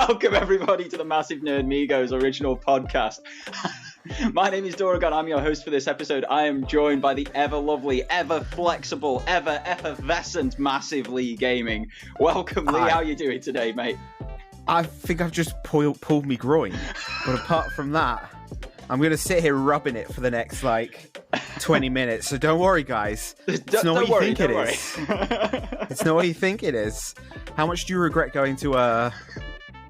Welcome everybody to the Massive Nerdmigo's original podcast. My name is Neurragurgh. I'm your host for this episode. I am joined by the ever lovely, ever flexible, ever effervescent Massive Lee Gaming. Welcome, Lee. How are you doing today, mate? I think I've just pulled me groin, but apart from that, I'm going to sit here rubbing it for the next 20 minutes. So don't worry, guys. It's not what you think it is. It's not what you think it is. How much do you regret going to a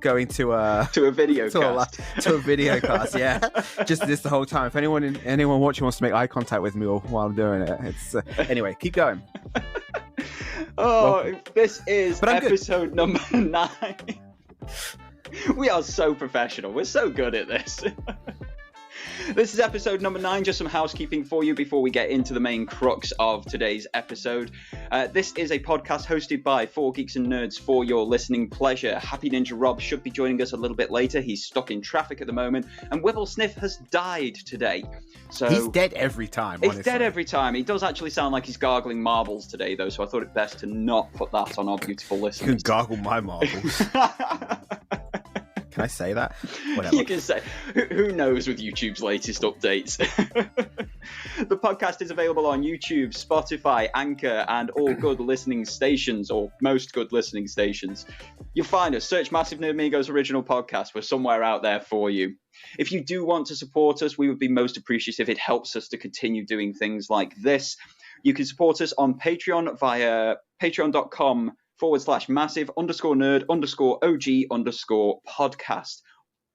video cast? To a video cast, yeah. Just this the whole time. If anyone watching wants to make eye contact with me while I'm doing it, it's anyway. Keep going. This is episode number 9. We are so professional. We're so good at this. This is episode number 9. Just some housekeeping for you before we get into the main crux of today's episode. This is a podcast hosted by 4 Geeks and Nerds for your listening pleasure. Happy Ninja Rob should be joining us a little bit later. He's stuck in traffic at the moment. And Wibble Sniff has died today. So he's dead every time, honestly. He's dead every time. He does actually sound like he's gargling marbles today, though, so I thought it best to not put that on our beautiful listeners. You can gargle my marbles. Can I say that? Whatever. You can say. Who knows with YouTube's latest updates? The podcast is available on YouTube, Spotify, Anchor, and all good listening stations, or most good listening stations. You'll find us. Search Massive Nerdmigo's original podcast. We're somewhere out there for you. If you do want to support us, we would be most appreciative. It helps us to continue doing things like this. You can support us on Patreon via patreon.com/massive_nerd_OG_podcast.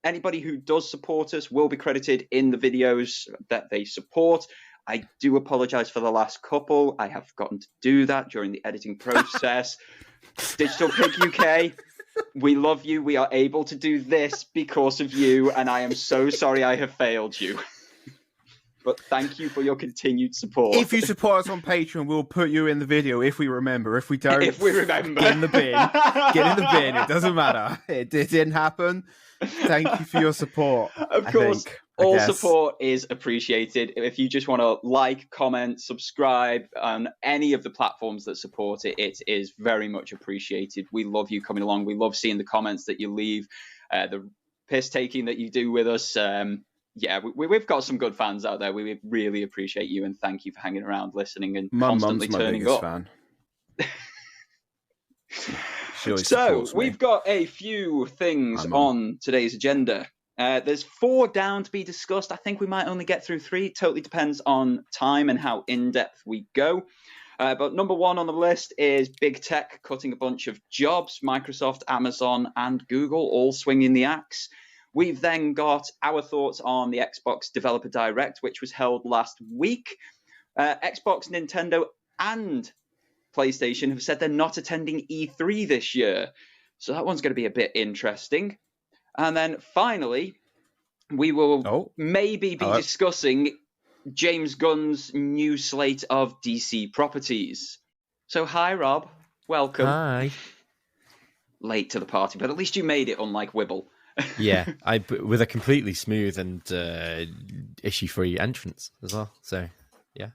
Anybody who does support us will be credited in the videos that they support. I do apologize for the last couple. I have forgotten to do that during the editing process. Digital Pig UK, we love you. We are able to do this because of you, and I am so sorry I have failed you. But thank you for your continued support. If you support us on Patreon, we'll put you in the video if we remember. If we don't, get in the bin. Get in the bin. It doesn't matter. It didn't happen. Thank you for your support. Of course, all support is appreciated. If you just want to like, comment, subscribe on any of the platforms that support it, it is very much appreciated. We love you coming along. We love seeing the comments that you leave, the piss taking that you do with us. Yeah, we've got some good fans out there. We really appreciate you, and thank you for hanging around, listening, and constantly turning up. Fan. So we've got a few things on today's agenda. There's 4 down to be discussed. I think we might only get through 3. It totally depends on time and how in-depth we go. But number 1 on the list is big tech cutting a bunch of jobs. Microsoft, Amazon, and Google all swinging the axe. We've then got our thoughts on the Xbox Developer Direct, which was held last week. Xbox, Nintendo, and PlayStation have said they're not attending E3 this year. So that one's going to be a bit interesting. And then finally, we will maybe be discussing James Gunn's new slate of DC properties. So hi, Rob. Welcome. Hi. Late to the party, but at least you made it, unlike Wibble. Yeah, with a completely smooth and issue-free entrance as well. So, yeah.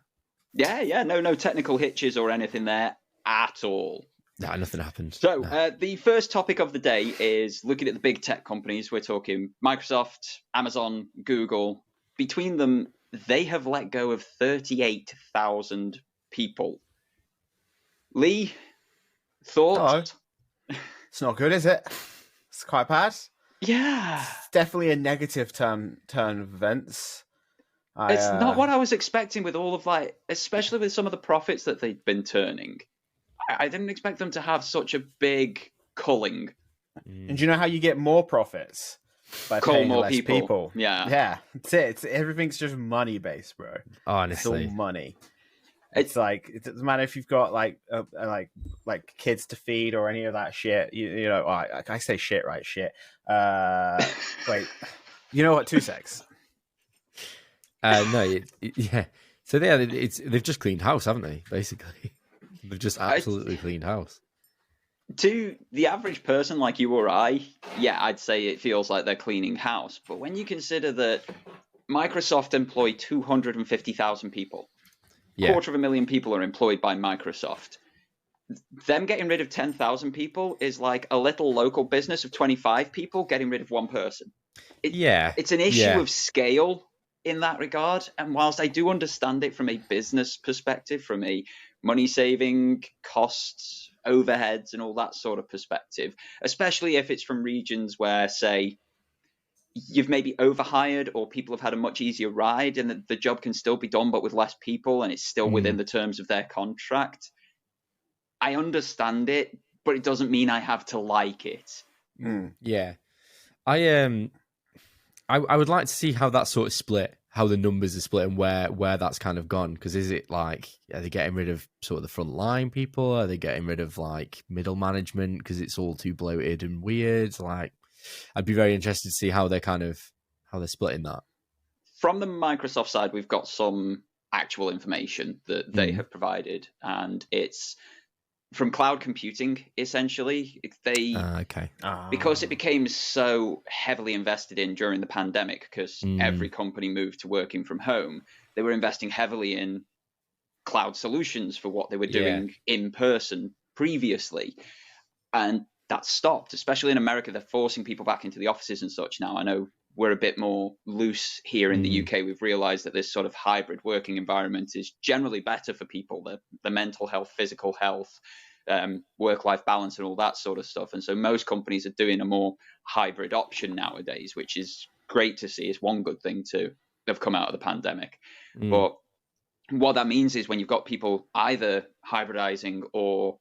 Yeah, no technical hitches or anything there at all. No, nothing happened. So, the first topic of the day is looking at the big tech companies. We're talking Microsoft, Amazon, Google. Between them, they have let go of 38,000 people. Lee, thoughts? Hello. It's not good, is it? It's quite bad. Yeah. It's definitely a negative turn of events. It's not what I was expecting with all of especially with some of the profits that they've been turning. I didn't expect them to have such a big culling. And do you know how you get more profits? By paying more less people. Yeah. That's it. Everything's just money based, bro. Honestly. It's all money. It's it doesn't matter if you've got like kids to feed or any of that shit. You know, I say shit, right? Shit. Wait, you know what? 2 secs. No, yeah. So they've just cleaned house, haven't they? Basically, they've just absolutely cleaned house. To the average person like you or I, yeah, I'd say it feels like they're cleaning house. But when you consider that Microsoft employ 250,000 people. Yeah. 250,000 people are employed by Microsoft. them getting rid of 10,000 people is like a little local business of 25 people getting rid of one person. It's an issue of scale in that regard. And whilst I do understand it from a business perspective, from a money saving, costs, overheads, and all that sort of perspective, especially if it's from regions where, say, you've maybe overhired or people have had a much easier ride and the job can still be done but with less people and it's still within the terms of their contract. I understand it, but it doesn't mean I have to like it. Yeah. I would like to see how that sort of split, how the numbers are split and where that's kind of gone. Because is it like, are they getting rid of sort of the front line people? Are they getting rid of like middle management because it's all too bloated and weird? Like, I'd be very interested to see how they're splitting that. From the Microsoft side, we've got some actual information that they have provided, and it's from cloud computing, essentially. Because it became so heavily invested in during the pandemic, because every company moved to working from home, they were investing heavily in cloud solutions for what they were doing in person previously. And that stopped, especially in America. They're forcing people back into the offices and such now. I know we're a bit more loose here in the UK. We've realized that this sort of hybrid working environment is generally better for people, the mental health, physical health, work-life balance and all that sort of stuff. And so most companies are doing a more hybrid option nowadays, which is great to see. It's one good thing to have come out of the pandemic. But what that means is when you've got people either hybridizing or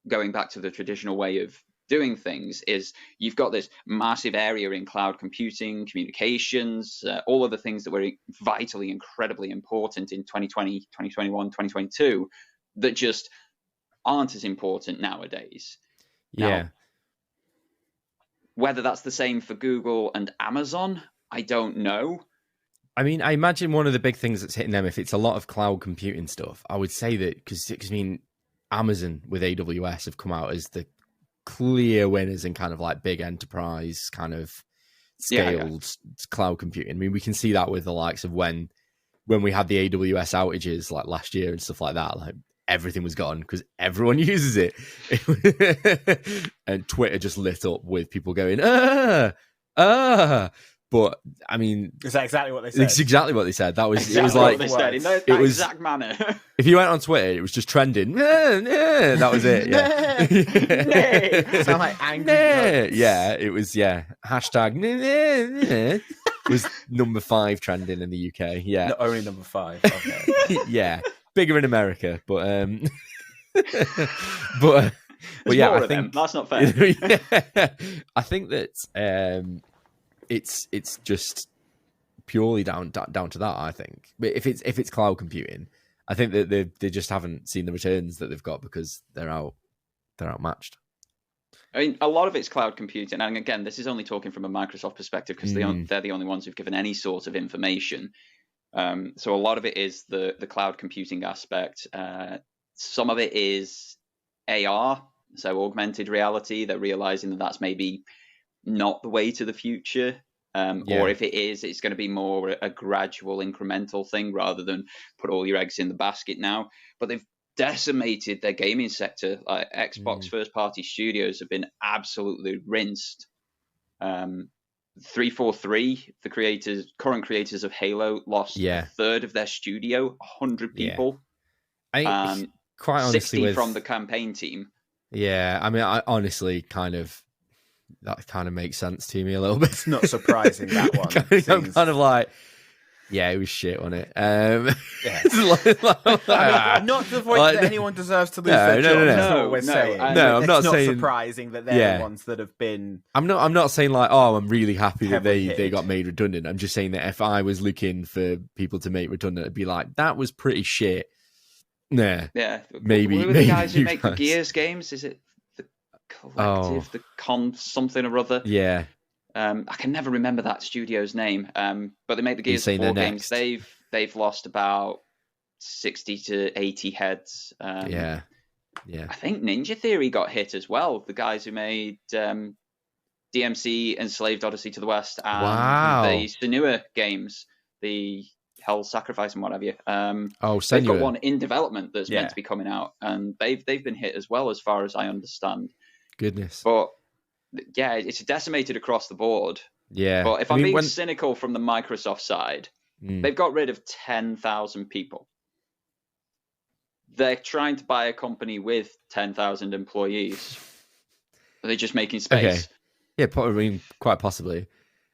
going back to the traditional way of doing things, is you've got this massive area in cloud computing, communications, all of the things that were vitally, incredibly important in 2020, 2021, 2022 that just aren't as important nowadays. Now, whether that's the same for Google and Amazon, I don't know. I mean, I imagine one of the big things that's hitting them, if it's a lot of cloud computing stuff, I would say that because I mean, Amazon with AWS have come out as the clear winners in kind of like big enterprise kind of scaled cloud computing. I mean, we can see that with the likes of when we had the AWS outages like last year and stuff like that. Like everything was gone because everyone uses it, and Twitter just lit up with people going But I mean, is that exactly what they said? It's exactly what they said. That was exactly it was like what they said in that exact manner. If you went on Twitter, it was just trending. That was it. Yeah. Sound like angry. Yeah, it was. Yeah, hashtag was number 5 trending in the UK. Yeah, not only number 5. Okay. Yeah, bigger in America, but but yeah, I think that's not fair. I think that it's just purely down to that. I think, but if it's cloud computing, I think that they just haven't seen the returns that they've got because they're outmatched. I mean, a lot of it's cloud computing, and again, this is only talking from a Microsoft perspective because they're the only ones who've given any sort of information. So a lot of it is the cloud computing aspect. Some of it is AR, so augmented reality. They're realizing that that's maybe not the way to the future, or if it is, it's going to be more a gradual incremental thing rather than put all your eggs in the basket now. But they've decimated their gaming sector. Like Xbox first party studios have been absolutely rinsed. 343, the current creators of Halo, lost a third of their studio, 100 people. Quite honestly, 60 from the campaign team. Yeah, I mean, I honestly that kind of makes sense to me a little bit. It's not surprising, that one. I'm kind of like, yeah, it was shit on it. Not to the point that anyone deserves to lose their job. That's not what we're saying. I'm not saying it's not surprising that they're the ones that have been. I'm not saying like, oh, I'm really happy that they got made redundant. I'm just saying that if I was looking for people to make redundant, I'd be like, that was pretty shit. Nah. Yeah. Maybe. Who are the guys who make the Gears games? Is it the Collective, the Con something or other? Yeah. I can never remember that studio's name. But they make the Gears 4 games. They've lost about 60 to 80 heads. Yeah. I think Ninja Theory got hit as well. The guys who made DMC, Enslaved Odyssey to the West, and the Senua games. Hell Sacrifice and what have you. They've got one in development that's meant to be coming out, and they've been hit as well, as far as I understand. Goodness. But yeah, it's decimated across the board. Yeah. But if I'm being cynical from the Microsoft side, they've got rid of 10,000 people. They're trying to buy a company with 10,000 employees. Are they just making space? Okay. Yeah, probably, quite possibly.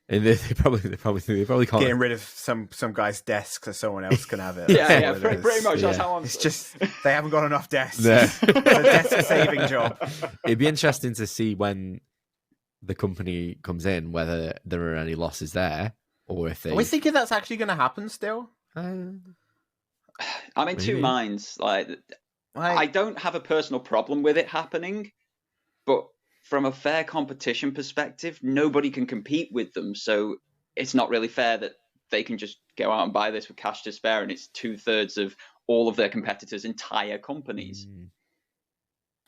And they probably can't. Getting rid of some guy's desk so someone else can have it. Pretty much. That's how I'm. It's just they haven't got enough desks. No. It's a desk saving job. It'd be interesting to see when the company comes in, whether there are any losses there, or if they. Are we thinking that's actually going to happen still? I'm in two minds. I don't have a personal problem with it happening, but from a fair competition perspective, nobody can compete with them. So it's not really fair that they can just go out and buy this with cash to spare, and it's 2/3 of all of their competitors' entire companies.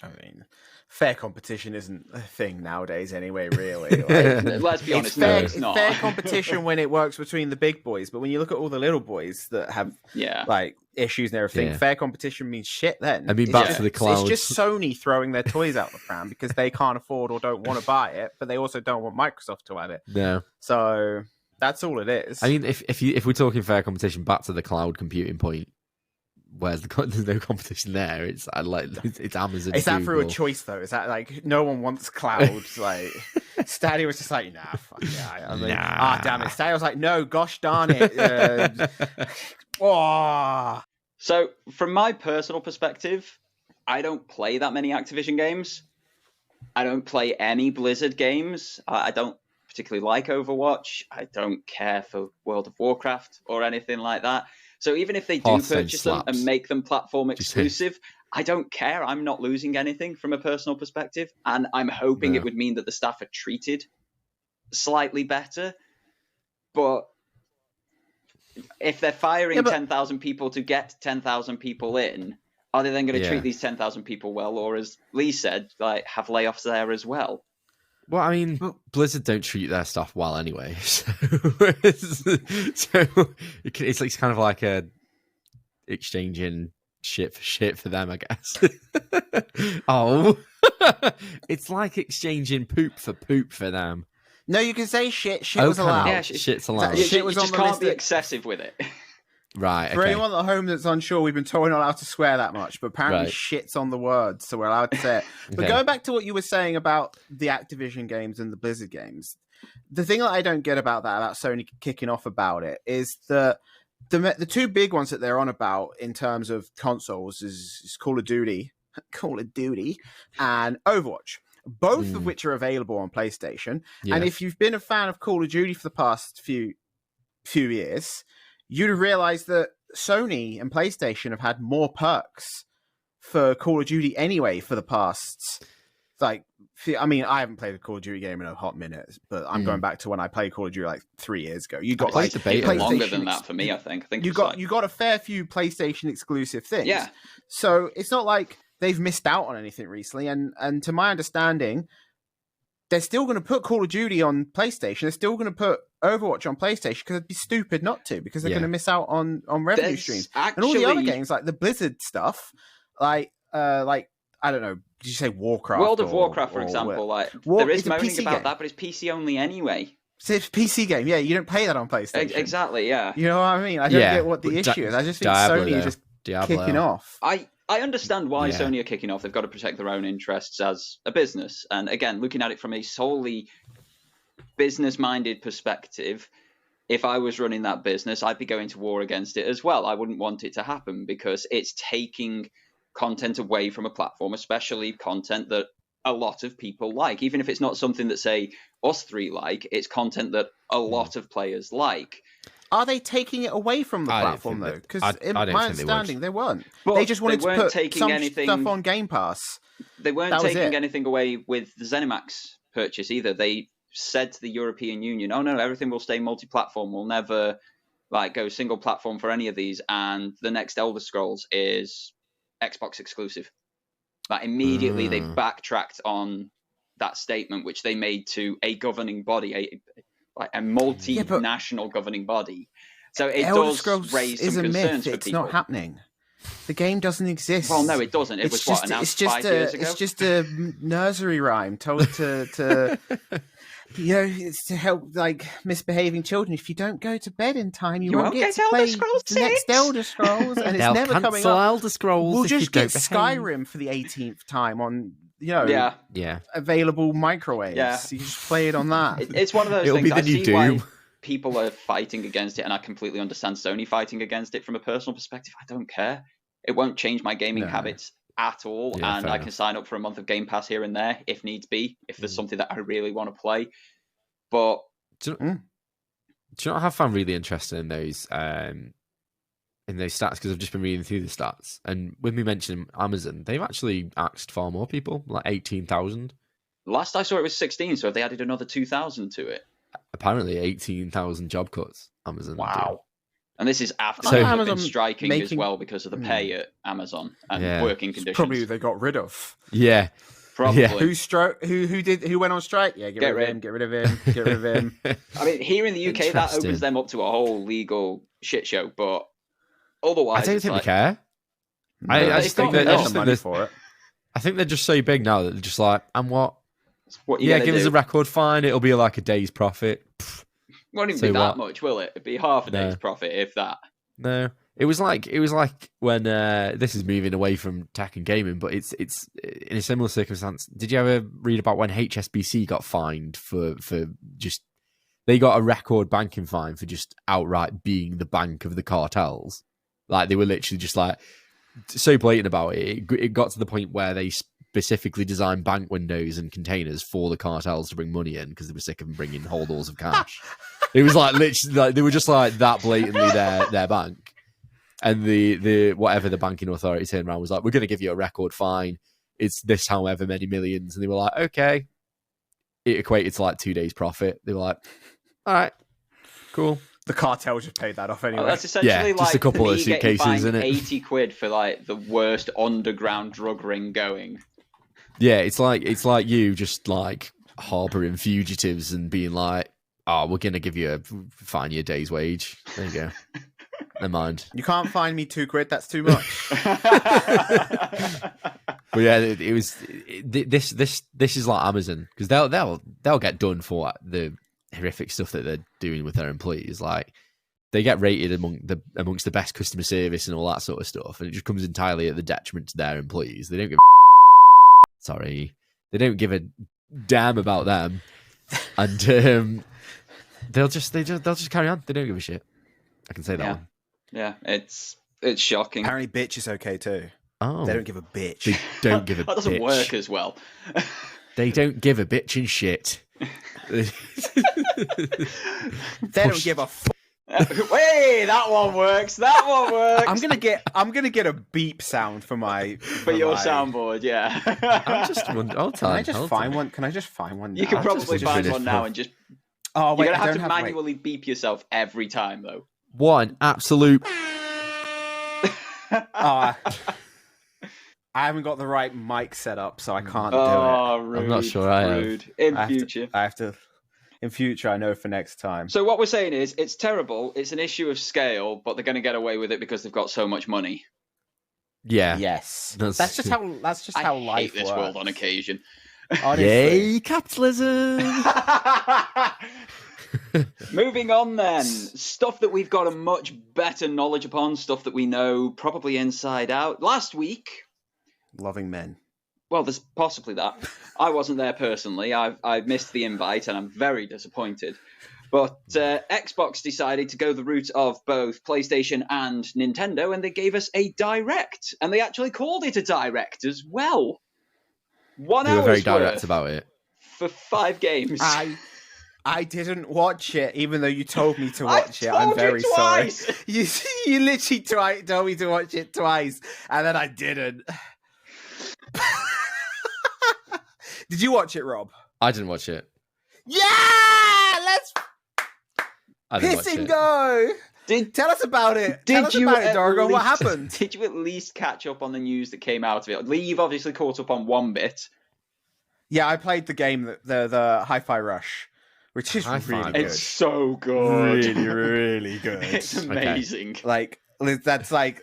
I mean, fair competition isn't a thing nowadays anyway, really. Let's be honest, it's not. Fair competition when it works between the big boys, but when you look at all the little boys that have issues and everything, fair competition means shit then. I mean, back to the clouds. It's just Sony throwing their toys out the pram because they can't afford or don't want to buy it, but they also don't want Microsoft to have it. No. So that's all it is. I mean, if we're talking fair competition, back to the cloud computing point, whereas there's no competition there, it's Amazon. Is that Google. through a choice though? Is that like no one wants cloud? Like Stadia was just like, nah, fuck yeah. Damn it. Stadia was like, no, gosh darn it. So from my personal perspective, I don't play that many Activision games. I don't play any Blizzard games. I don't particularly like Overwatch. I don't care for World of Warcraft or anything like that. So even if they do purchase them and make them platform exclusive, I don't care. I'm not losing anything from a personal perspective. And I'm hoping it would mean that the staff are treated slightly better. But if they're firing 10,000 people to get 10,000 people in, are they then going to treat these 10,000 people well? Or as Lee said, have layoffs there as well? Well, I mean, Blizzard don't treat their stuff well anyway, so it's kind of like a exchanging shit for them, I guess. It's like exchanging poop for them. No, you can say shit. Shit was allowed. Yeah, shit's allowed. Shit was on the list. You just can't be excessive with it. Right. For anyone at home that's unsure, we've been told we're not allowed to swear that much, but apparently shit's on the words, so we're allowed to say it. But going back to what you were saying about the Activision games and the Blizzard games, the thing that I don't get about Sony kicking off about it, is that the two big ones that they're on about in terms of consoles is Call of Duty, and Overwatch. Both of which are available on PlayStation. Yeah. And if you've been a fan of Call of Duty for the past few years, you'd have realized that Sony and PlayStation have had more perks for Call of Duty anyway for the past, I haven't played a Call of Duty game in a hot minute, but I'm going back to when I played Call of Duty like 3 years ago. You got like longer than that for me, I think. You got a fair few PlayStation exclusive things. Yeah. So it's not like they've missed out on anything recently, and to my understanding, they're still going to put Call of Duty on PlayStation. They're still going to put Overwatch on PlayStation because it'd be stupid not to, because they're going to miss out on revenue streams. And all the other games, like the Blizzard stuff, like I don't know, did you say Warcraft? World of Warcraft, for example, there is moaning about that, but it's PC only anyway. So it's a PC game, yeah. You don't play that on PlayStation. Exactly, yeah. You know what I mean? I don't get what the issue is. I just think Sony is just kicking off. I understand why Sony are kicking off. They've got to protect their own interests as a business. And again, looking at it from a solely business-minded perspective, if I was running that business, I'd be going to war against it as well. I wouldn't want it to happen because it's taking content away from a platform, especially content that a lot of people like. Even if it's not something that, say, us three like, it's content that a lot of players like. Are they taking it away from the platform, though? Because in my understanding, they weren't. But they just wanted to put some stuff on Game Pass. They weren't taking anything away with the ZeniMax purchase either. They said to the European Union, oh, no, everything will stay multi-platform. We'll never go single platform for any of these. And the next Elder Scrolls is Xbox exclusive. Immediately, they backtracked on that statement, which they made to a governing body, a multinational governing body, So it Elder does Scrolls raise is some a concerns myth. for It's people. not happening. The game doesn't exist. Well, no, it doesn't. It was announced 5 years ago? It's just a nursery rhyme told to it's to help like misbehaving children. If you don't go to bed in time, you won't get to Elder play Scrolls the next Elder Scrolls, and it's They'll never coming cancel up. Elder Scrolls. We'll if just you get don't behave. Skyrim for the 18th time on Yeah. available microwaves. Yeah. You just play it on that. It's one of those It'll things. be the I new see why Doom. people are fighting against it, and I completely understand Sony fighting against it from a personal perspective. I don't care. It won't change my gaming habits at all, and I can sign up for a month of Game Pass here and there if needs be, if there's something that I really want to play. But do you know what I have found really interesting in those stats? Because I've just been reading through the stats, and when we mentioned Amazon, they've actually axed far more people, like 18,000. Last I saw it was 16, so have they added another 2,000 to it? Apparently 18,000 job cuts, Amazon. Wow. And this is after Amazon they've been striking as well because of the pay at Amazon and working conditions. Probably they got rid of. Yeah. Probably. Yeah. Who went on strike? Yeah, get rid of him. I mean, here in the UK, that opens them up to a whole legal shit show, but otherwise, I don't think they care. No, I just think for it. I think they're just so big now that they're just like, and what? Give us a record fine. It'll be like a day's profit. Won't even be that much, will it? It'd be half a day's profit, if that. No. It was like when this is moving away from tech and gaming, but it's in a similar circumstance. Did you ever read about when HSBC got fined for just they got a record banking fine for just outright being the bank of the cartels? Like they were literally just like so blatant about it. It got to the point where they specifically designed bank windows and containers for the cartels to bring money in because they were sick of them bringing holdalls of cash. It was like literally like they were just like that blatantly their bank. And the whatever the banking authority turned around was like, we're going to give you a record fine. It's this however many millions. And they were like, okay. It equated to like 2 days profit. They were like, all right, cool. The cartel just paid that off anyway. That's essentially like just a couple of suitcases, isn't it? 80 quid for like the worst underground drug ring going. Yeah, it's like you just like harboring fugitives and being like, oh, we're going to give you fine your day's wage. There you go. Never mind. You can't fine me £2. That's too much. But yeah, it was this is like Amazon because they'll get done for the horrific stuff that they're doing with their employees. Like they get rated amongst the best customer service and all that sort of stuff, and it just comes entirely at the detriment to their employees. They don't give they don't give a damn about them, and they'll just carry on. They don't give a shit. I can say that one. Yeah, it's shocking. Apparently, bitch is okay too. Oh, they don't give a bitch. They don't give a that doesn't bitch. work as well. They don't give a bitch and shit. They don't give a Hey, that one works. That one works. I'm gonna get a beep sound for your soundboard. Yeah. Can I just find one? Can I just find one? You can probably find one now and just. Oh wait, you're gonna have to manually beep yourself every time though. One absolute. I haven't got the right mic set up, so I can't do it. Rude, I'm not sure I have. In future, I know for next time. So what we're saying is, it's terrible. It's an issue of scale, but they're going to get away with it because they've got so much money. Yeah. Yes. That's just how life hate this world on occasion. Yay, capitalism! Moving on then. Stuff that we've got a much better knowledge upon, stuff that we know probably inside out. Last week... Loving men. Well, there's possibly that. I wasn't there personally. I missed the invite and I'm very disappointed. But Xbox decided to go the route of both PlayStation and Nintendo, and they gave us a Direct. And they actually called it a Direct as well. 1 hour. They were very direct about it. For 5 games. I didn't watch it, even though you told me to watch it. I'm very sorry. You literally told me to watch it twice, and then I didn't. Did you watch it, Rob? I didn't watch it. Yeah! Let's piss and go! Tell us about it. Tell us about it, Dargo. What happened? Did you at least catch up on the news that came out of it? Lee, you've obviously caught up on one bit. Yeah, I played the game, the Hi-Fi Rush, which is really good. It's so good. Really, really good. It's amazing. Okay. Like, that's like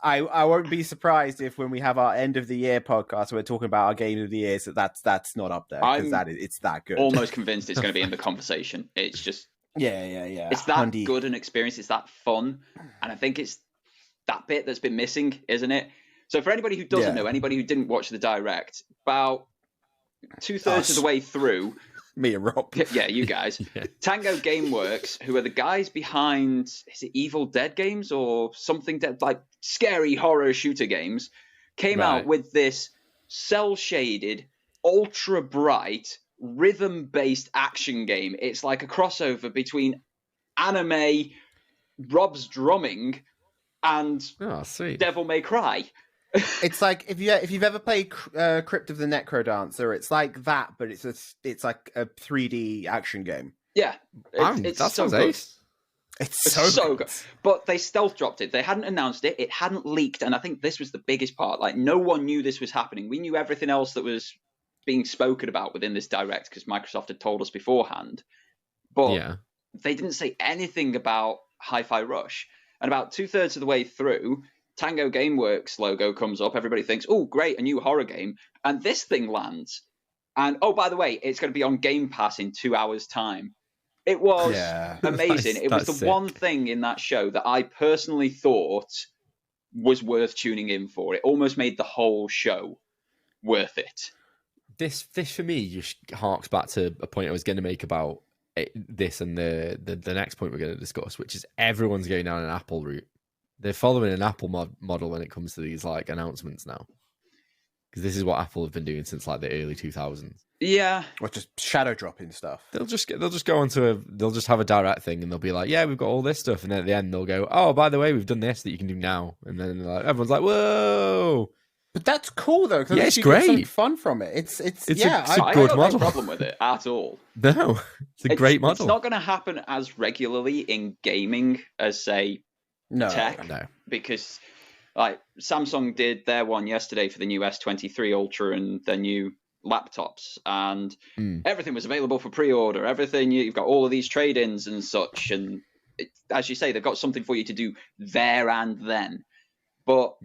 I won't be surprised if when we have our end of the year podcast, we're talking about our game of the year, so that's not up there because it's that good. Almost convinced it's going to be in the conversation. It's just yeah. It's that good an experience. It's that fun, and I think it's that bit that's been missing, isn't it? So for anybody who doesn't know, anybody who didn't watch the direct, about 2/3 of the way through. Me and Rob. Yeah, you guys. Tango Gameworks, who are the guys behind, is it Evil Dead games or something like scary horror shooter games, came out with this cel-shaded, ultra bright, rhythm-based action game. It's like a crossover between anime, Rob's drumming, and Devil May Cry. It's like if you've ever played Crypt of the Necrodancer, it's like that, but it's like a 3D action game. Yeah, it's so good. It's so good. But they stealth dropped it. They hadn't announced it. It hadn't leaked, and I think this was the biggest part. Like, no one knew this was happening. We knew everything else that was being spoken about within this direct because Microsoft had told us beforehand. But they didn't say anything about Hi-Fi Rush. And about 2/3 of the way through, Tango Gameworks logo comes up. Everybody thinks, oh, great, a new horror game. And this thing lands. And, oh, by the way, it's going to be on Game Pass in 2 hours' time. It was amazing. It was the one thing in that show that I personally thought was worth tuning in for. It almost made the whole show worth it. This for me just harks back to a point I was going to make about this and the next point we're going to discuss, which is everyone's going down an Apple route. They're following an Apple model when it comes to these like announcements now, because this is what Apple have been doing since like the early 2000s. Yeah, or just shadow dropping stuff. They'll just have a direct thing, and they'll be like, "Yeah, we've got all this stuff," and then at the end they'll go, "Oh, by the way, we've done this that you can do now," and then like, everyone's like, "Whoa!" But that's cool though, because it's great. Get something fun from it. It's a good model. I have no problem with it at all. No, it's a great model. It's not going to happen as regularly in gaming as say tech, because like Samsung did their one yesterday for the new S23 Ultra and their new laptops, and everything was available for pre-order. Everything, you've got all of these trade-ins and such, and as you say, they've got something for you to do there and then. But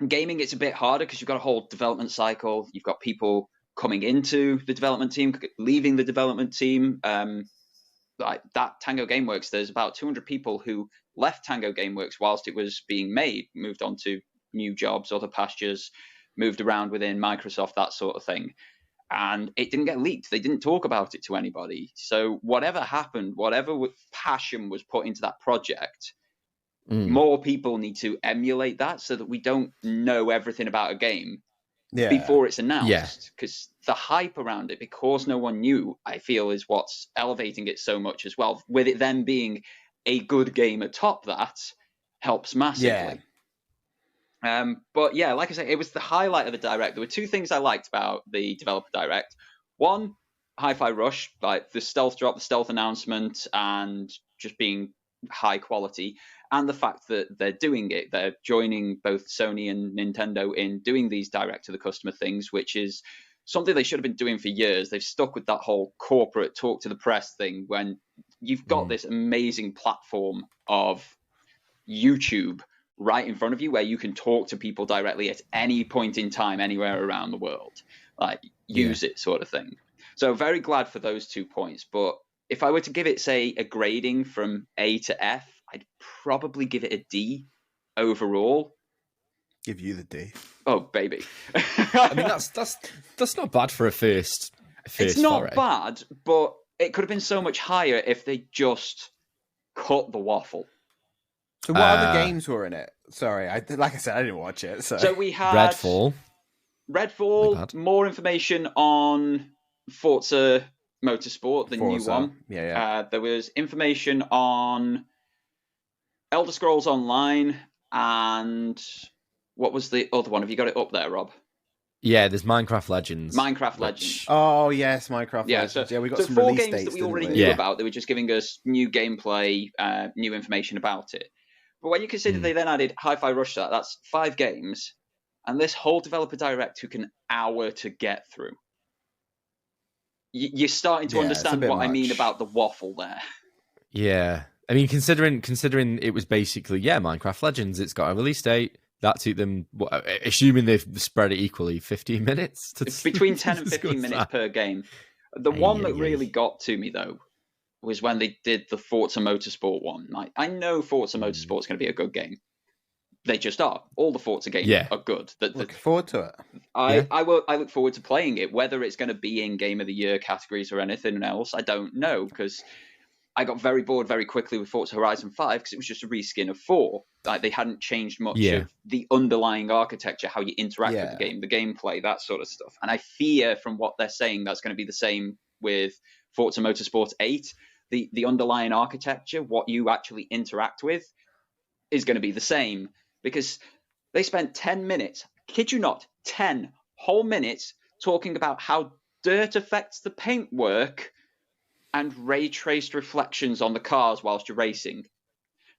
gaming, it's a bit harder because you've got a whole development cycle. You've got people coming into the development team, leaving the development team. Like that Tango Gameworks, there's about 200 people who left Tango Gameworks whilst it was being made, moved on to new jobs, other pastures, moved around within Microsoft, that sort of thing. And it didn't get leaked. They didn't talk about it to anybody. So whatever happened, whatever passion was put into that project, more people need to emulate that so that we don't know everything about a game before it's announced. Because the hype around it, because no one knew, I feel is what's elevating it so much as well. With it then being a good game atop that helps massively. But yeah, like I say, it was the highlight of the direct. There were two things I liked about the developer direct. One, Hi-Fi Rush, like the stealth drop, the stealth announcement, and just being high quality, and the fact that they're doing it. They're joining both Sony and Nintendo in doing these direct to the customer things, which is something they should have been doing for years. They've stuck with that whole corporate talk to the press thing when you've got this amazing platform of YouTube right in front of you where you can talk to people directly at any point in time, anywhere around the world. Like, use it sort of thing. So very glad for those 2 points. But if I were to give it, say, a grading from A to F, I'd probably give it a D overall. Give you the D. Oh, baby. I mean, that's not bad for a first it's not bad, but it could have been so much higher if they just cut the waffle. So what other games were in it? Sorry, like I said, I didn't watch it. So we had Redfall, more information on Forza Motorsport, the new one. There was information on Elder Scrolls Online, and what was the other one? Have you got it up there, Rob? Yeah, there's Minecraft Legends. Legends. Oh, yes, Minecraft Legends. So, we got some 4 release games dates that we already knew about. They were just giving us new gameplay, new information about it. But when you consider they then added Hi-Fi Rush to that, that's 5 games, and this whole developer direct took an hour to get through. you're starting to understand what I mean about the waffle there. Yeah. I mean, considering it was basically, Minecraft Legends, it's got a release date. That took them, assuming they've spread it equally, 15 minutes? Between 10 and 15 minutes per game. The one that really got to me, though, was when they did the Forza Motorsport one. Like, I know Forza Motorsport is going to be a good game. They just are. All the Forza games are good. Looking forward to it. I look forward to playing it. Whether it's going to be in Game of the Year categories or anything else, I don't know, because I got very bored very quickly with Forza Horizon 5 because it was just a reskin of 4. Like, they hadn't changed much of the underlying architecture, how you interact with the game, the gameplay, that sort of stuff. And I fear from what they're saying that's going to be the same with Forza Motorsport 8. The underlying architecture, what you actually interact with, is going to be the same. Because they spent 10 minutes, kid you not, 10 whole minutes talking about how dirt affects the paintwork and ray-traced reflections on the cars whilst you're racing.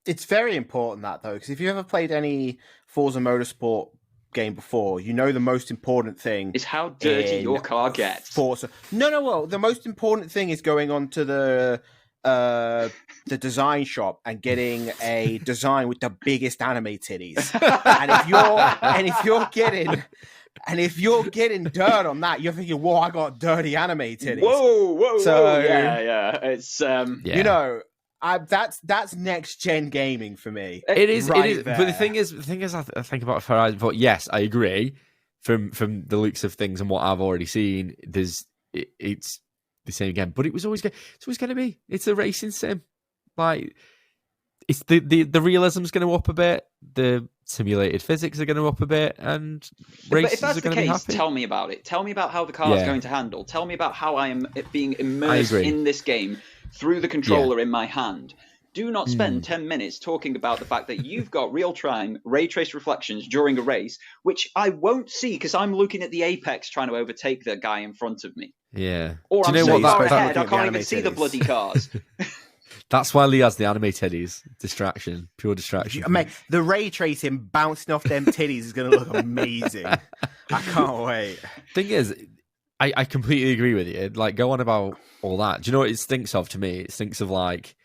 It's very important that, though, because if you ever played any Forza Motorsport game before, you know the most important thing is how dirty your car gets. Forza. No, the most important thing is going on to the design shop and getting a design with the biggest anime titties. and if you're getting dirt on that, you're thinking, "Whoa, I got dirty anime titties." Whoa! Yeah. It's you know, that's next gen gaming for me. It is. There. But the thing is, I think about Horizon. But yes, I agree. From the looks of things and what I've already seen, it's the same again. But it's always going to be. It's a racing sim. Like, it's the realism's going to up a bit. The simulated physics are going to up a bit, and races are going to be happy. Tell me about it. Tell me about how the car is going to handle. Tell me about how I am being immersed in this game through the controller in my hand. Do not spend 10 minutes talking about the fact that you've got real-time ray-traced reflections during a race, which I won't see because I'm looking at the apex trying to overtake the guy in front of me. Yeah. Or I'm so far ahead, I can't even see the bloody cars. That's why Lee has the anime titties. Distraction. Pure distraction. Mate, the ray tracing bouncing off them titties is going to look amazing. I can't wait. Thing is, I completely agree with you. Like, go on about all that. Do you know what it stinks of to me? It stinks of, like,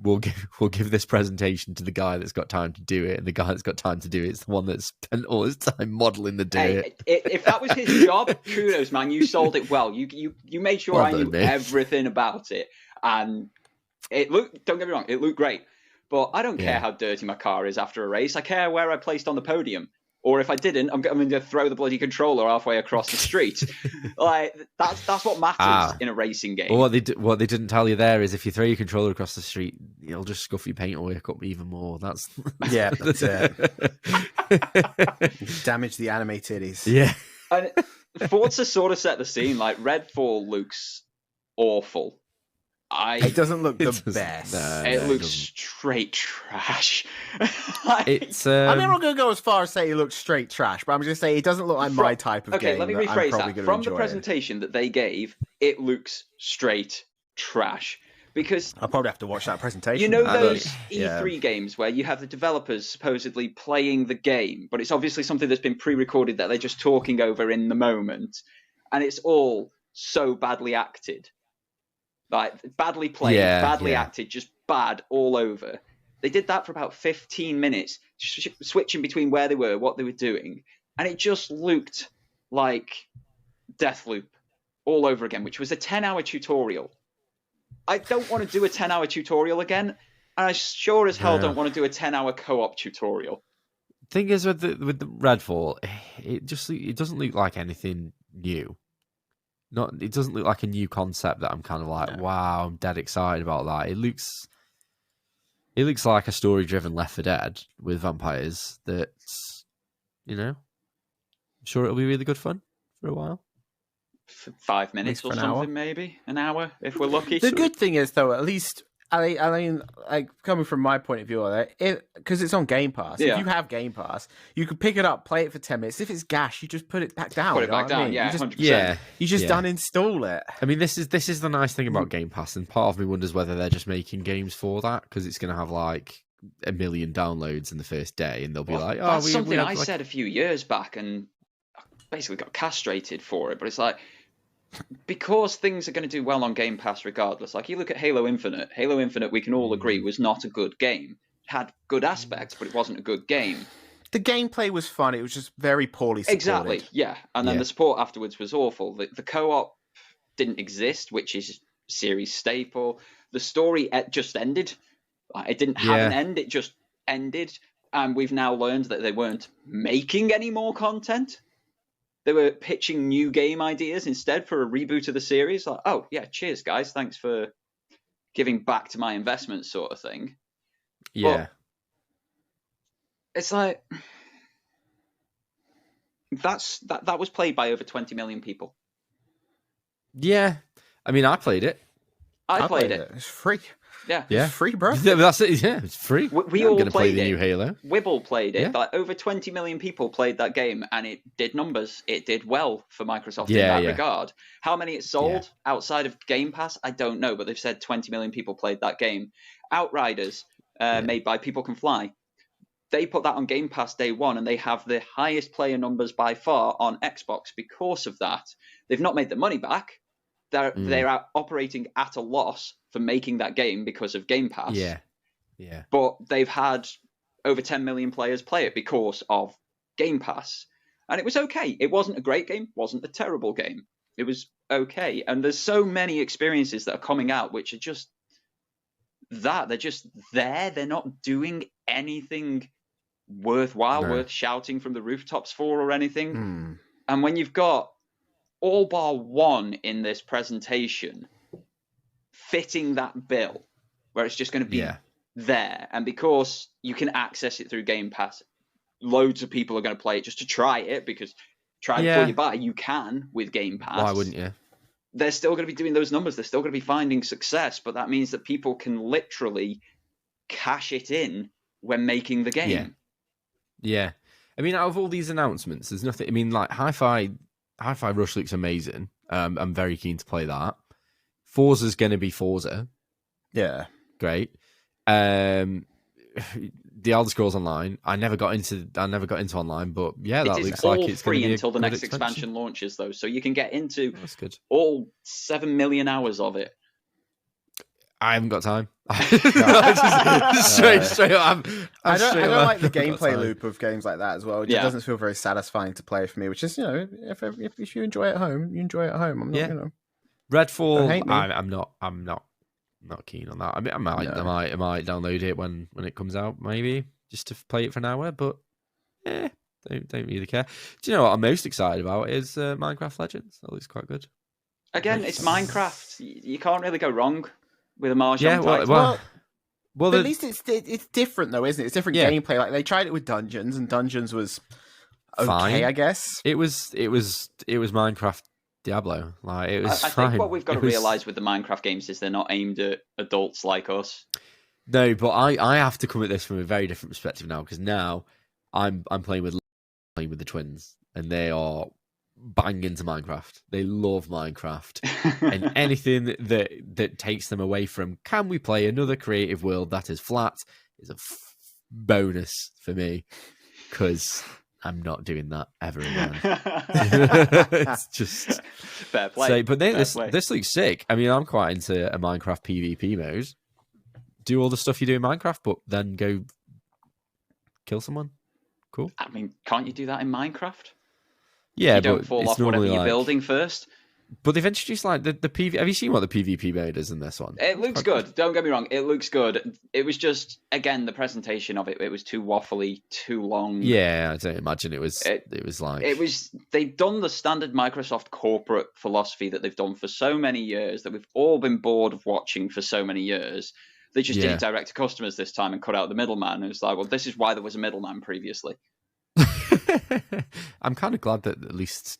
we'll give this presentation to the guy that's got time to do it, and the guy that's got time to do it is the one that's spent all his time modelling the dirt. Hey, if that was his job, kudos, man. You sold it well. You made sure I knew everything about it. And it looked, don't get me wrong, it looked great. But I don't care how dirty my car is after a race. I care where I placed on the podium. Or if I didn't, I'm going to throw the bloody controller halfway across the street. Like, that's what matters in a racing game. Well, what they didn't tell you there is if you throw your controller across the street, you'll just scuff your paint away up even more. That's that's it. Damage the anime titties. Yeah. And Forza sort of set the scene. Like, Redfall looks awful. It doesn't look the best. It looks straight trash. It's. I'm not going to go as far as say it looks straight trash, but I'm just going to say it doesn't look like my type of game. Okay, let me rephrase that. From the presentation that they gave, it looks straight trash. Because I'll probably have to watch that presentation. You know those E3 games where you have the developers supposedly playing the game, but it's obviously something that's been pre-recorded that they're just talking over in the moment, and it's all so badly acted. Like, badly played, badly acted, just bad all over. They did that for about 15 minutes, switching between where they were, what they were doing. And it just looked like Deathloop all over again, which was a 10-hour tutorial. I don't want to do a 10-hour tutorial again. And I sure as hell don't want to do a 10-hour co-op tutorial. Thing is, with the Redfall, it doesn't look like anything new. It doesn't look like a new concept that I'm kind of like, wow, I'm dead excited about that. It looks like a story-driven Left 4 Dead with vampires that's, I'm sure it'll be really good fun for a while. 5 minutes or something, maybe an hour if we're lucky. The good thing is, though, at least I mean, like, coming from my point of view on it, because it's on Game Pass. If you have Game Pass, you can pick it up, play it for 10 minutes. If it's gash, you just put it back down. Put it back down, 100%. You just uninstall it. I mean, this is the nice thing about Game Pass, and part of me wonders whether they're just making games for that, because it's going to have like 1 million downloads in the first day, and they'll be like, "Oh, that's something I said a few years back, and I basically got castrated for it." But it's like, because things are going to do well on Game Pass regardless. Like, you look at Halo Infinite. Halo Infinite, we can all agree, was not a good game. It had good aspects, but it wasn't a good game. The gameplay was fun. It was just very poorly supported. Exactly, yeah. And then the support afterwards was awful. The co-op didn't exist, which is series staple. The story just ended. It didn't have an end. It just ended. And we've now learned that they weren't making any more content. They were pitching new game ideas instead for a reboot of the series. Like, oh, yeah, cheers, guys. Thanks for giving back to my investment, sort of thing. Yeah. But it's like, that was played by over 20 million people. Yeah. I mean, I played it. I played it. It's free. Yeah. It's free, bro. That's it. Yeah, it's free. We all gonna played play the it. new Halo. Wibble played it. Like, over 20 million people played that game, and it did numbers. It did well for Microsoft in that regard. How many it sold outside of Game Pass, I don't know, but they've said 20 million people played that game. Outriders, made by People Can Fly, they put that on Game Pass day one, and they have the highest player numbers by far on Xbox because of that. They've not made the money back. They're operating at a loss for making that game because of Game Pass. Yeah. But they've had over 10 million players play it because of Game Pass. And it was okay. It wasn't a great game, wasn't a terrible game. It was okay. And there's so many experiences that are coming out which are just that. They're just there. They're not doing anything worthwhile, worth shouting from the rooftops for or anything. And when you've got all bar one in this presentation fitting that bill, where it's just going to be there, and because you can access it through Game Pass, loads of people are going to play it just to try it, because before you buy, you can with Game Pass. Why wouldn't you? They're still going to be doing those numbers. They're still going to be finding success, but that means that people can literally cash it in when making the game. Yeah. I mean, out of all these announcements, there's nothing. I mean, like Hi-Fi Rush looks amazing. I'm very keen to play that. Forza's going to be Forza. Yeah. Great. The Elder Scrolls Online. I never got into online, but yeah, that looks like it's free going to be until the next expansion launches, though. So you can get into all 7 million hours of it. I haven't got time. straight up. I don't like the gameplay loop of games like that as well. It just doesn't feel very satisfying to play for me. Which is, if you enjoy it at home, you enjoy it at home. I'm not, Redfall. I'm not keen on that. I mean, I might download it when it comes out, maybe just to play it for an hour. But don't really care. Do you know what I'm most excited about is Minecraft Legends? That looks quite good. Again, it's Minecraft. You can't really go wrong with a Mahjong title. Well, at least it's different though, isn't it? It's different gameplay. Like, they tried it with Dungeons, and Dungeons was okay, fine. I guess it was Minecraft Diablo. Like, it was. I think what we've got to realize with the Minecraft games is they're not aimed at adults like us. No, but I have to come at this from a very different perspective now, because now I'm playing with the twins, and they are bang into Minecraft. They love Minecraft, and anything that takes them away from, can we play another creative world that is flat, is a bonus for me, because I'm not doing that ever again. It's just fair play. So, but this looks sick. I mean, I'm quite into a Minecraft PvP mode. Do all the stuff you do in Minecraft, but then go kill someone. Cool. I mean, can't you do that in Minecraft? Yeah, you don't fall off whatever you're building first. But they've introduced like the PvP. Have you seen what the PvP mode is in this one? It looks good. Don't get me wrong. It looks good. It was just, again, the presentation of it was too waffly, too long. Yeah, I don't imagine it was. It was like they've done the standard Microsoft corporate philosophy that they've done for so many years, that we've all been bored of watching for so many years. They just did it direct to customers this time and cut out the middleman. And it's like, well, this is why there was a middleman previously. I'm kind of glad that at least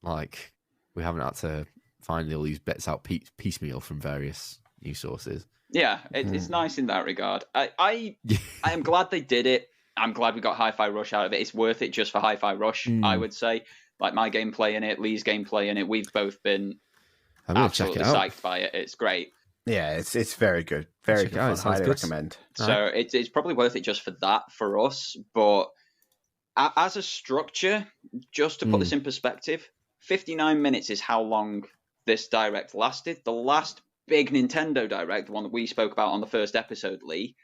like we haven't had to find all these bits out piecemeal from various news sources. Yeah, it's nice in that regard. I am glad they did it. I'm glad we got Hi-Fi Rush out of it. It's worth it just for Hi-Fi Rush, I would say. Like, my gameplay in it, Lee's gameplay in it, we've both been absolutely psyched by it. It's great. Yeah, it's very good. Very good. I highly recommend. So it's probably worth it just for that for us. But as a structure, just to put this in perspective, 59 minutes is how long this Direct lasted. The last big Nintendo Direct, the one that we spoke about on the first episode, Lee,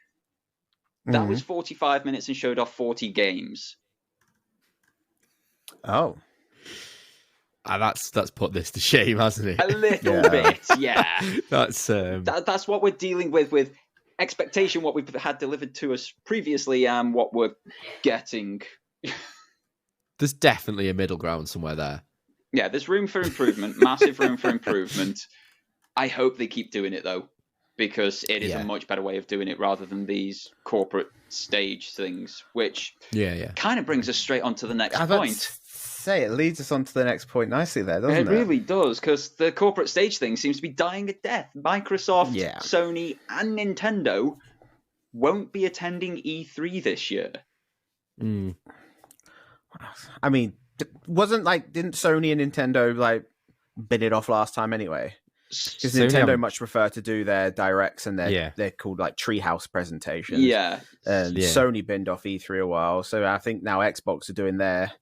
that was 45 minutes and showed off 40 games. Oh. That's put this to shame, hasn't it? A little bit, yeah. That's what we're dealing with expectation, what we've had delivered to us previously, and what we're getting. There's definitely a middle ground somewhere there. Yeah, there's room for improvement, massive room for improvement. I hope they keep doing it, though, because it is a much better way of doing it rather than these corporate stage things, which kind of brings us straight on to the next point. It leads us on to the next point nicely there, doesn't it? It really does, because the corporate stage thing seems to be dying a death. Microsoft, Sony, and Nintendo won't be attending E3 this year. I mean, didn't Sony and Nintendo bid it off last time anyway? Because Nintendo much prefer to do their directs and they're called treehouse presentations. Yeah. And Sony binned off E3 a while, so I think now Xbox are doing their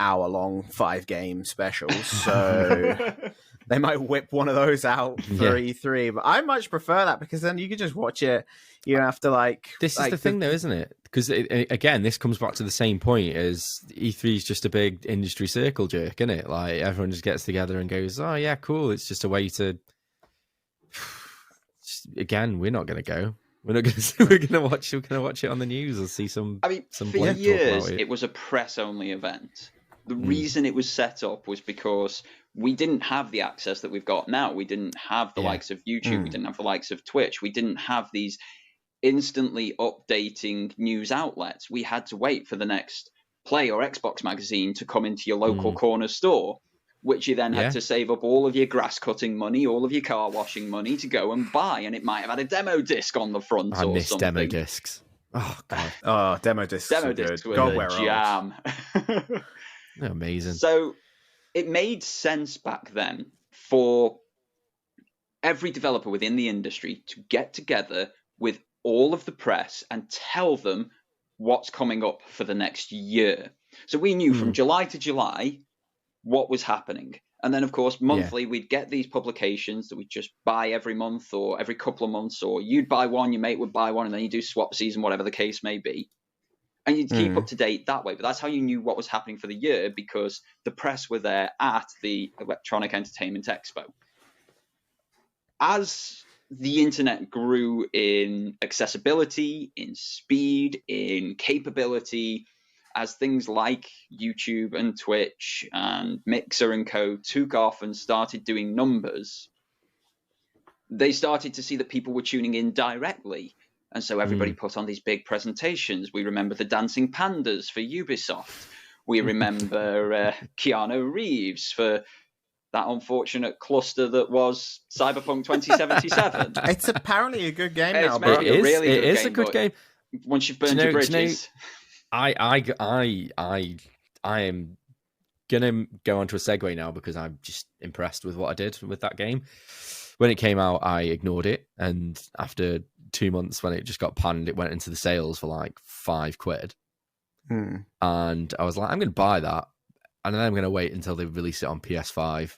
hour-long 5-game specials, so they might whip one of those out for E3. But I much prefer that, because then you can just watch it. You don't have to This is the thing, though, isn't it? Because again, this comes back to the same point: is E3 is just a big industry circle jerk, isn't it? Everyone just gets together and goes, "Oh yeah, cool." It's just a way to. Again, we're not going to go. We're not going to. We're going to watch. We're going to watch it on the news or see some. I mean, some for years it was a press-only event. The reason it was set up was because we didn't have the access that we've got now. We didn't have the likes of YouTube. We didn't have the likes of Twitch. We didn't have these instantly updating news outlets. We had to wait for the next Play or Xbox magazine to come into your local corner store, which you then had to save up all of your grass cutting money, all of your car washing money to go and buy. And it might have had a demo disc on the front I or miss something. demo discs. Oh, God. Oh, demo discs. Demo discs were the jam. Amazing. So it made sense back then for every developer within the industry to get together with all of the press and tell them what's coming up for the next year. So we knew from July to July what was happening. And then, of course, monthly, we'd get these publications that we'd just buy every month or every couple of months, or you'd buy one, your mate would buy one, and then you do swap season, whatever the case may be. And you'd keep up to date that way. But that's how you knew what was happening for the year, because the press were there at the Electronic Entertainment Expo. As the internet grew in accessibility, in speed, in capability, as things like YouTube and Twitch and Mixer and co took off and started doing numbers, they started to see that people were tuning in directly. And so everybody put on these big presentations. We remember the Dancing Pandas for Ubisoft. We remember Keanu Reeves for that unfortunate cluster that was Cyberpunk 2077. It's apparently a good game now. It is a good game. Once you've burned your bridges. I am gonna go onto a segue now, because I'm just impressed with what I did with that game. When it came out, I ignored it, and after 2 months, when it just got panned, it went into the sales for £5. And I was like, I'm going to buy that, and then I'm going to wait until they release it on PS5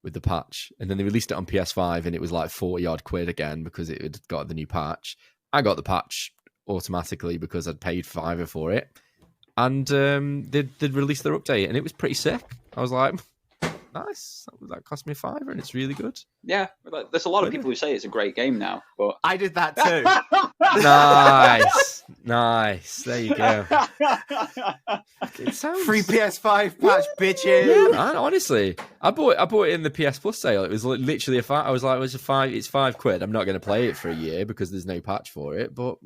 with the patch. And then they released it on PS5, and it was like 40 odd quid again because it had got the new patch. I got the patch automatically because I'd paid £5 for it, and they'd released their update, and it was pretty sick. I was like, nice, that cost me £5 and it's really good. Yeah, there's a lot of people who say it's a great game now, but I did that too. Nice. There you go. It sounds free PS5 patch, bitches. Yeah, man, honestly, I bought it in the PS Plus sale. It was literally I was like, it's £5. I'm not going to play it for a year because there's no patch for it. But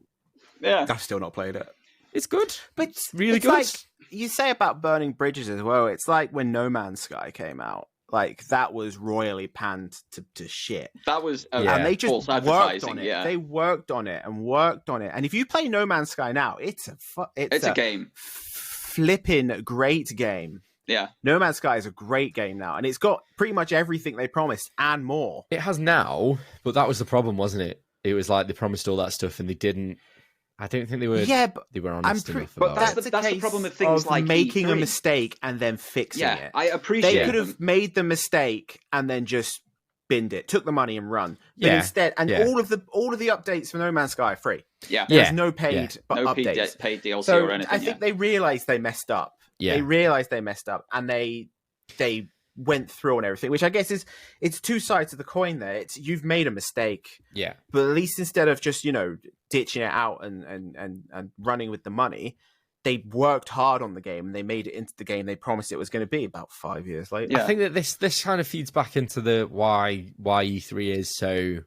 yeah, I've still not played it. It's good. But it's really good. You say about burning bridges as well. It's like when No Man's Sky came out. That was royally panned to shit. That was and they just worked on it. Yeah. They worked on it. And if you play No Man's Sky now, it's a game, flipping great game. Yeah, No Man's Sky is a great game now, and it's got pretty much everything they promised and more. It has now, but that was the problem, wasn't it? It was like they promised all that stuff and they didn't. I don't think they were. Yeah, but they were honest enough about it. That's the problem with things like making E3. A mistake and then fixing it. I appreciate. They could have made the mistake and then just binned it, took the money and run. But instead, all of the updates for No Man's Sky are free. Yeah, there's no paid updates, paid DLC so or anything. I think they realized they messed up. Yeah, they realized they messed up, and they went through on everything, which I guess it's two sides of the coin. There, you've made a mistake. Yeah, but at least instead of just ditching it out and running with the money, they worked hard on the game and they made it into the game they promised it was going to be about 5 years later. Yeah. I think that this kind of feeds back into the why E3 is so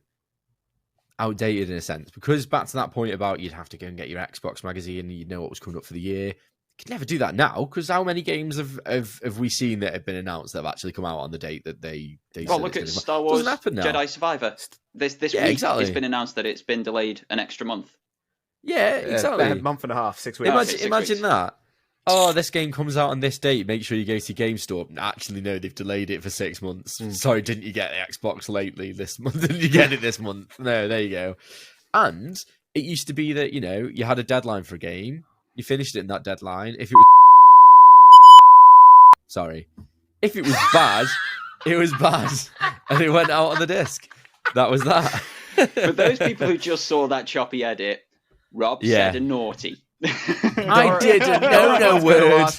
outdated in a sense, because back to that point about you'd have to go and get your Xbox magazine and you'd know what was coming up for the year. You could never do that now, because how many games have we seen that have been announced that have actually come out on the date that they well, look at Star Wars Jedi Survivor. This week exactly. It's been announced that it's been delayed an extra month. Yeah, exactly. A month and a half, 6 weeks. Imagine that. Oh, this game comes out on this date. Make sure you go to GameStop. Actually, no, they've delayed it for 6 months. Sorry, didn't you get the Xbox lately this month? Didn't you get it this month? No, there you go. And it used to be that, you had a deadline for a game. You finished it in that deadline. If it was... Sorry. If it was bad, it was bad. And it went out on the disc. That was that. For those people who just saw that choppy edit, Rob said a naughty. I did a no word.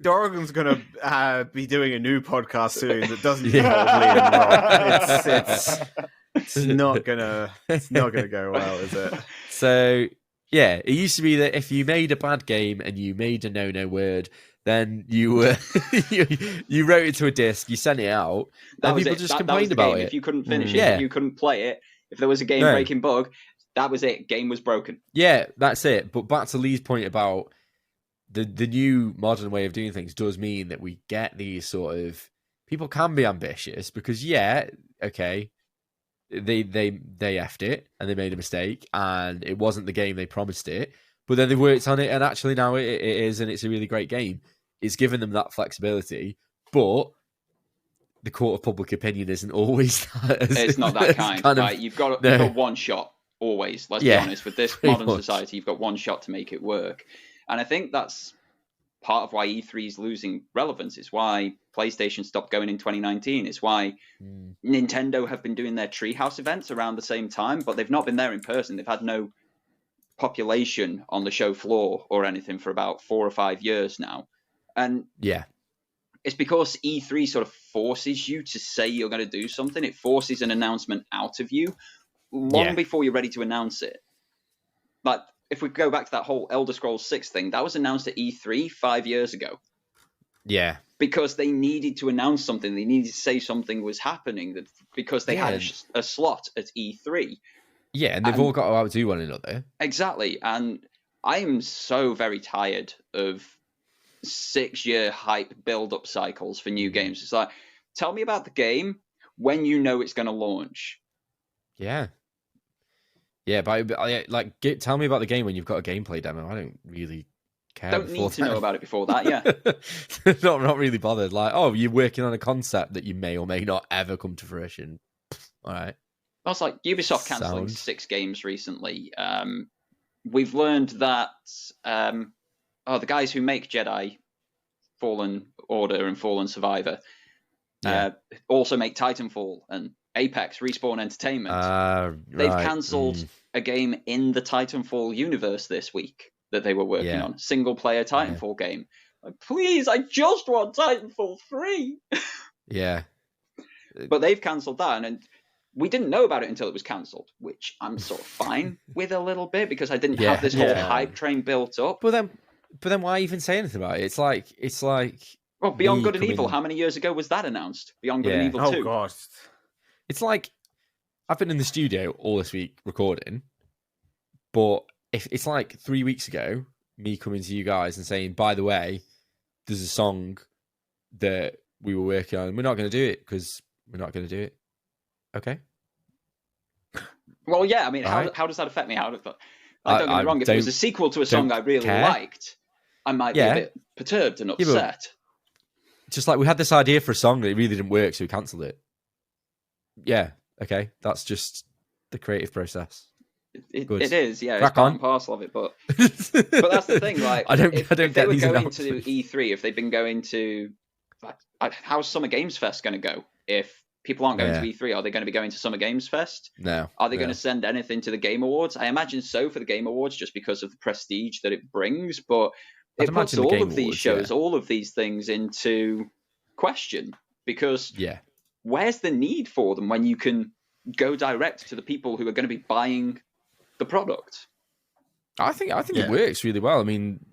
Dorgan's going to be doing a new podcast soon that doesn't involve Liam Rob. It's not gonna go well, is it? So yeah, it used to be that if you made a bad game and you made a no word, then you you wrote it to a disc, you sent it out, and people just complained about it. If you couldn't finish it, if you couldn't play it, if there was a game-breaking bug, that was it. Game was broken. Yeah, that's it. But back to Lee's point about the new modern way of doing things does mean that we get these sort of... People can be ambitious because, okay, they effed it and they made a mistake and it wasn't the game they promised it, but then they worked on it and actually now it is, and it's a really great game. It's given them that flexibility, but the court of public opinion isn't always that. It's not that kind. Right? You've got one shot always. Let's be honest. With this modern society, you've got one shot to make it work, and I think that's part of why E3 is losing relevance. It's why PlayStation stopped going in 2019. It's why Nintendo have been doing their Treehouse events around the same time, but they've not been there in person. They've had no population on the show floor or anything for about 4 or 5 years now, and it's because E3 sort of forces you to say you're going to do something. It forces an announcement out of you long before you're ready to announce it. Like, if we go back to that whole Elder Scrolls 6 thing, that was announced at E3 5 years ago. Yeah. Because they needed to announce something. They needed to say something was happening because they had a slot at E3. Yeah, and they've all got to outdo one another. Exactly. And I am so very tired of 6-year hype build-up cycles for new games. It's like, tell me about the game when you know it's going to launch. Yeah. Yeah, but tell me about the game when you've got a gameplay demo. I don't really care. Don't need to know about it before that, not really bothered. Like, oh, you're working on a concept that you may or may not ever come to fruition. All right. That's like Ubisoft cancelling 6 games recently. We've learned that the guys who make Jedi Fallen Order and Fallen Survivor also make Titanfall and Apex Respawn Entertainment. They've cancelled a game in the Titanfall universe this week that they were working on. Single-player Titanfall game. Like, please, I just want Titanfall 3! Yeah. But they've cancelled that, and we didn't know about it until it was cancelled, which I'm sort of fine with a little bit, because I didn't have this whole hype train built up. But then why even say anything about it? It's like well, Beyond Good and Evil, how many years ago was that announced? Beyond Good and Evil 2. Oh, gosh. It's like, I've been in the studio all this week recording, but if it's like 3 weeks ago, me coming to you guys and saying, by the way, there's a song that we were working on, and we're not going to do it because we're not going to do it. Okay. Well, yeah, I mean, how does that affect me? Don't get me wrong, if it was a sequel to a song I really liked, I might be a bit perturbed and upset. Just like we had this idea for a song that it really didn't work, so we cancelled it. Yeah, okay. That's just the creative process. It is, yeah. Crack it's part and parcel of it, but that's the thing. Like, I don't if get they were these going to E3, if they've been going to, how's Summer Games Fest going to go? If People aren't going to E3. Are they going to be going to Summer Games Fest? No. Are they going to send anything to the Game Awards? I imagine so for the Game Awards, just because of the prestige that it brings. But it puts all of these shows, all of these things into question, because where's the need for them when you can go direct to the people who are going to be buying the product? I think it works really well. I mean,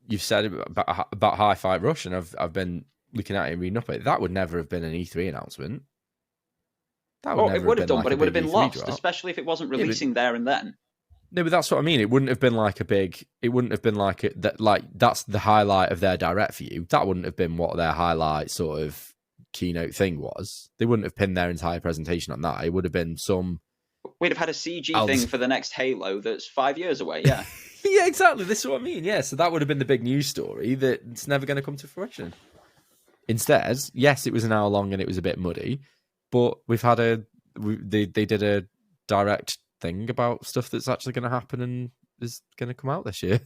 you've said about Hi-Fi Rush, and I've been looking at it and reading up it. That would never have been an E3 announcement. It would have done, but it would have been lost, especially if it wasn't releasing there and then. No, but that's what I mean. It wouldn't have been like that's the highlight of their direct for you. That wouldn't have been what their highlight sort of keynote thing was. They wouldn't have pinned their entire presentation on that. It would have been we'd have had a CG thing for the next Halo that's 5 years away, yeah. Yeah, exactly. This is what I mean, yeah. So that would have been the big news story that's never going to come to fruition. Instead, yes, it was an hour long and it was a bit muddy, but we've had they did a direct thing about stuff that's actually going to happen and is going to come out this year.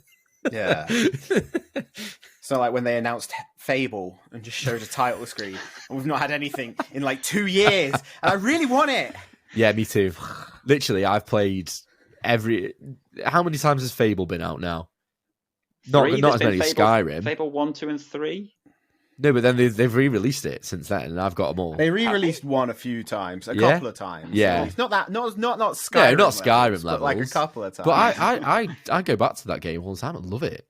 Yeah. It's not like when they announced Fable and just showed a title screen, and we've not had anything in like 2 years, and I really want it. Yeah, me too. Literally, I've played how many times has Fable been out now? Not as many as Skyrim. Fable 1, 2, and 3? No, but then they've re-released it since then, and I've got them all. They re-released one a few times, a couple of times. Yeah, it's not Skyrim. No, not Skyrim levels, but like a couple of times. But I go back to that game all the time. I love it.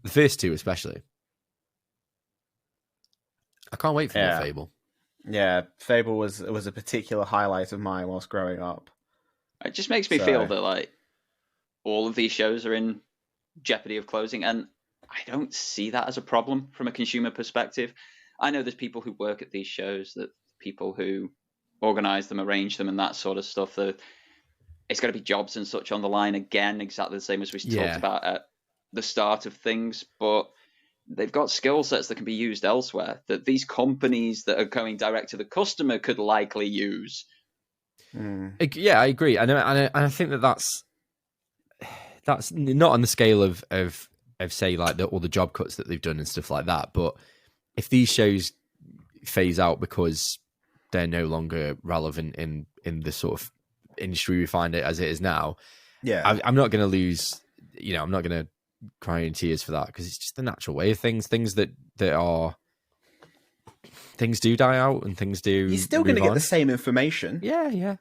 The first two, especially. I can't wait for more Fable. Yeah, Fable was a particular highlight of mine whilst growing up. It just makes me feel that like all of these shows are in jeopardy of closing, and I don't see that as a problem from a consumer perspective. I know there's people who work at these shows, that people who organise them, arrange them, and that sort of stuff. That it's going to be jobs and such on the line again, exactly the same as we talked about at the start of things. But they've got skill sets that can be used elsewhere, that these companies that are going direct to the customer could likely use. Yeah, I agree. And I think that's not on the scale of say like all the job cuts that they've done and stuff like that. But if these shows phase out because they're no longer relevant in the sort of industry we find it as it is now, I'm not going to lose. I'm not going to cry in tears for that, because it's just the natural way of things. Things that are things do die out, and things do. You're still going to get the same information. Yeah.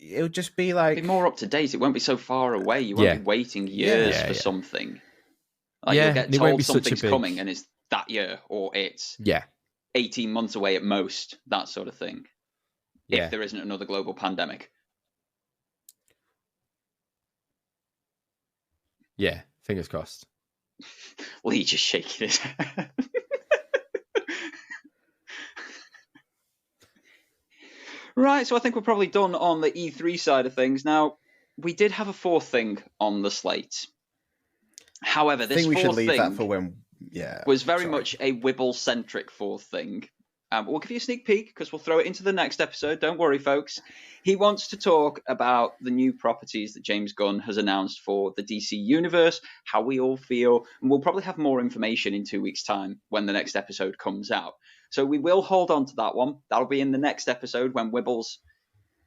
It'll just be like be more up to date. It won't be so far away. You won't be waiting years for something. Like you'll get told something's coming, and it's that year, or it's 18 months away at most. That sort of thing. If there isn't another global pandemic. Yeah, fingers crossed. Lee just shaking his head. Right, so I think we're probably done on the E3 side of things. Now, we did have a fourth thing on the slate. However, this fourth thing that for when, was very much a Wibble-centric fourth thing. We'll give you a sneak peek, because we'll throw it into the next episode. Don't worry, folks. He wants to talk about the new properties that James Gunn has announced for the DC Universe, how we all feel, and we'll probably have more information in 2 weeks' time when the next episode comes out. So we will hold on to that one. That'll be in the next episode when Wibble's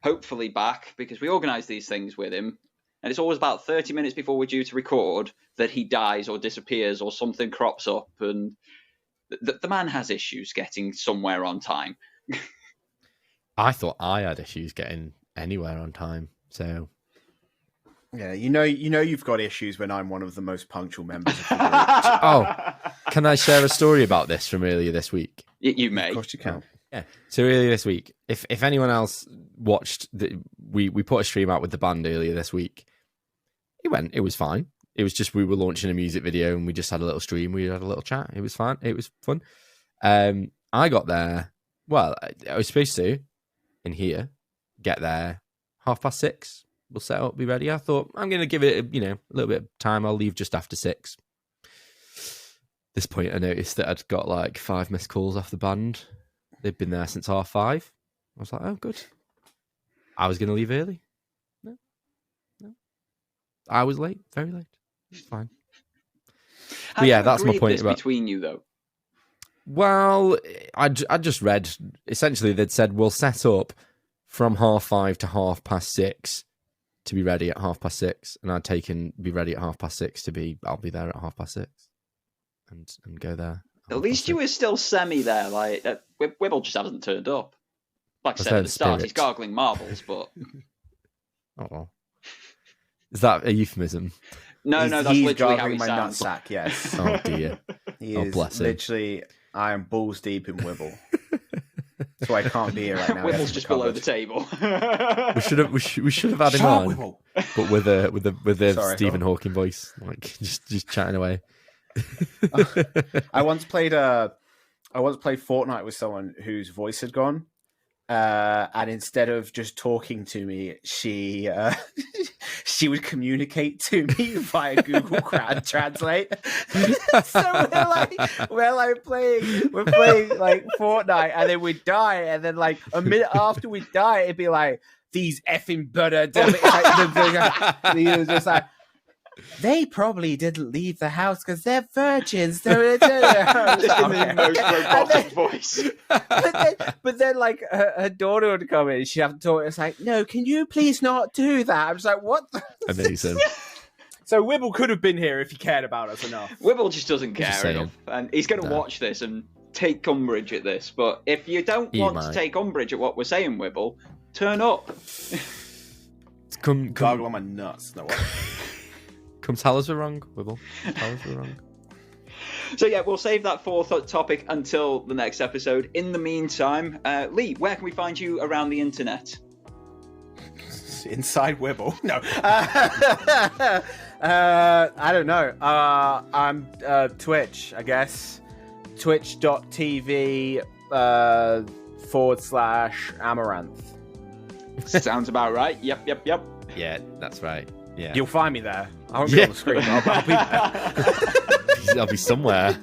hopefully back, because we organise these things with him. And it's always about 30 minutes before we're due to record that he dies or disappears or something crops up, and the man has issues getting somewhere on time. I thought I had issues getting anywhere on time, so... Yeah, you've got issues when I'm one of the most punctual members of the group. Oh, can I share a story about this from earlier this week? You may. Of course you can. Yeah. So earlier this week, if anyone else watched, we put a stream out with the band earlier this week. It was fine. It was just we were launching a music video and we just had a little stream. We had a little chat. It was fine. It was fun. I got there. Well, I was supposed to, in here, get there 6:30. We'll set up, be ready. I thought I'm going to give it, a little bit of time. I'll leave just after 6. This point, I noticed that I'd got like 5 missed calls off the band. They'd been there since 5:30. I was like, oh, good. I was going to leave early. No. I was late, very late. It's fine. But yeah, that's my point about between you though. Well, I just read, essentially they'd said, we'll set up from 5:30 to 6:30 to be ready at 6:30. And I'd be ready at 6:30 to be, I'll be there at 6:30 and go there. At least you were still semi there. Like, Wibble just hasn't turned up. Like I said at the start, he's gargling marbles, but... Oh, well. Is that a euphemism? No, that's literally how he my sounds. Nutsack, yes. Oh, dear. He is bless him. Literally, I am balls deep in Wibble. That's why I can't be here right now. Wibble's just below the table. we should have had him on, Wibble. but with a Sorry, Stephen Hawking voice, like just chatting away. I once played Fortnite with someone whose voice had gone, and instead of just talking to me, she would communicate to me via Google Translate. So we're playing like Fortnite, and then we'd die, and then like a minute after we die, it'd be like, these effing butter. He was just like, they probably didn't leave the house because they're virgins. Just in the most robotic voice. But then, like, her daughter would come in and she'd have to talk. It's like, no, can you please not do that? I'm just like, what? Amazing. So Wibble could have been here if he cared about us enough. Wibble just doesn't care enough. And he's going to watch this and take umbrage at this. But if you don't want to take umbrage at what we're saying, Wibble, turn up. Come gargle on my nuts. No what? Come tell us we're wrong, Wibble. Tell us we're wrong. So yeah, we'll save that fourth topic until the next episode. In the meantime, Lee, where can we find you around the internet? Inside Wibble? No. I don't know. I'm Twitch, I guess. Twitch.tv /Amaranth. Sounds about right. Yep. Yeah, that's right. Yeah. You'll find me there. I won't be on the screen. I'll be there. I'll be somewhere.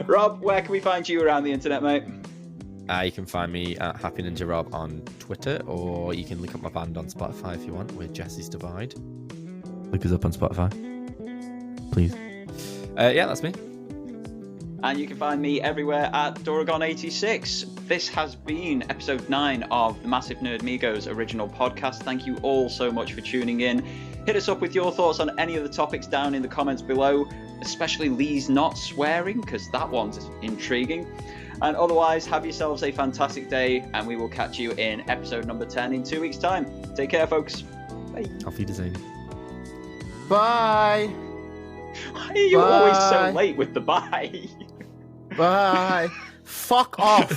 Rob, where can we find you around the internet, mate? You can find me at Happy Ninja Rob on Twitter, or you can look up my band on Spotify if you want. We're Jesse's Divide. Look us up on Spotify, please. Yeah, that's me. And you can find me everywhere at Neurragurgh86. This has been episode 9 of the Massive Nerdmigos original podcast. Thank you all so much for tuning in. Hit us up with your thoughts on any of the topics down in the comments below, especially Lee's not swearing, because that one's intriguing. And otherwise, have yourselves a fantastic day, and we will catch you in episode number 10 in 2 weeks' time. Take care, folks. Bye. Auf Wiedersehen. Bye. Why are you always so late with the bye? Bye. Fuck off.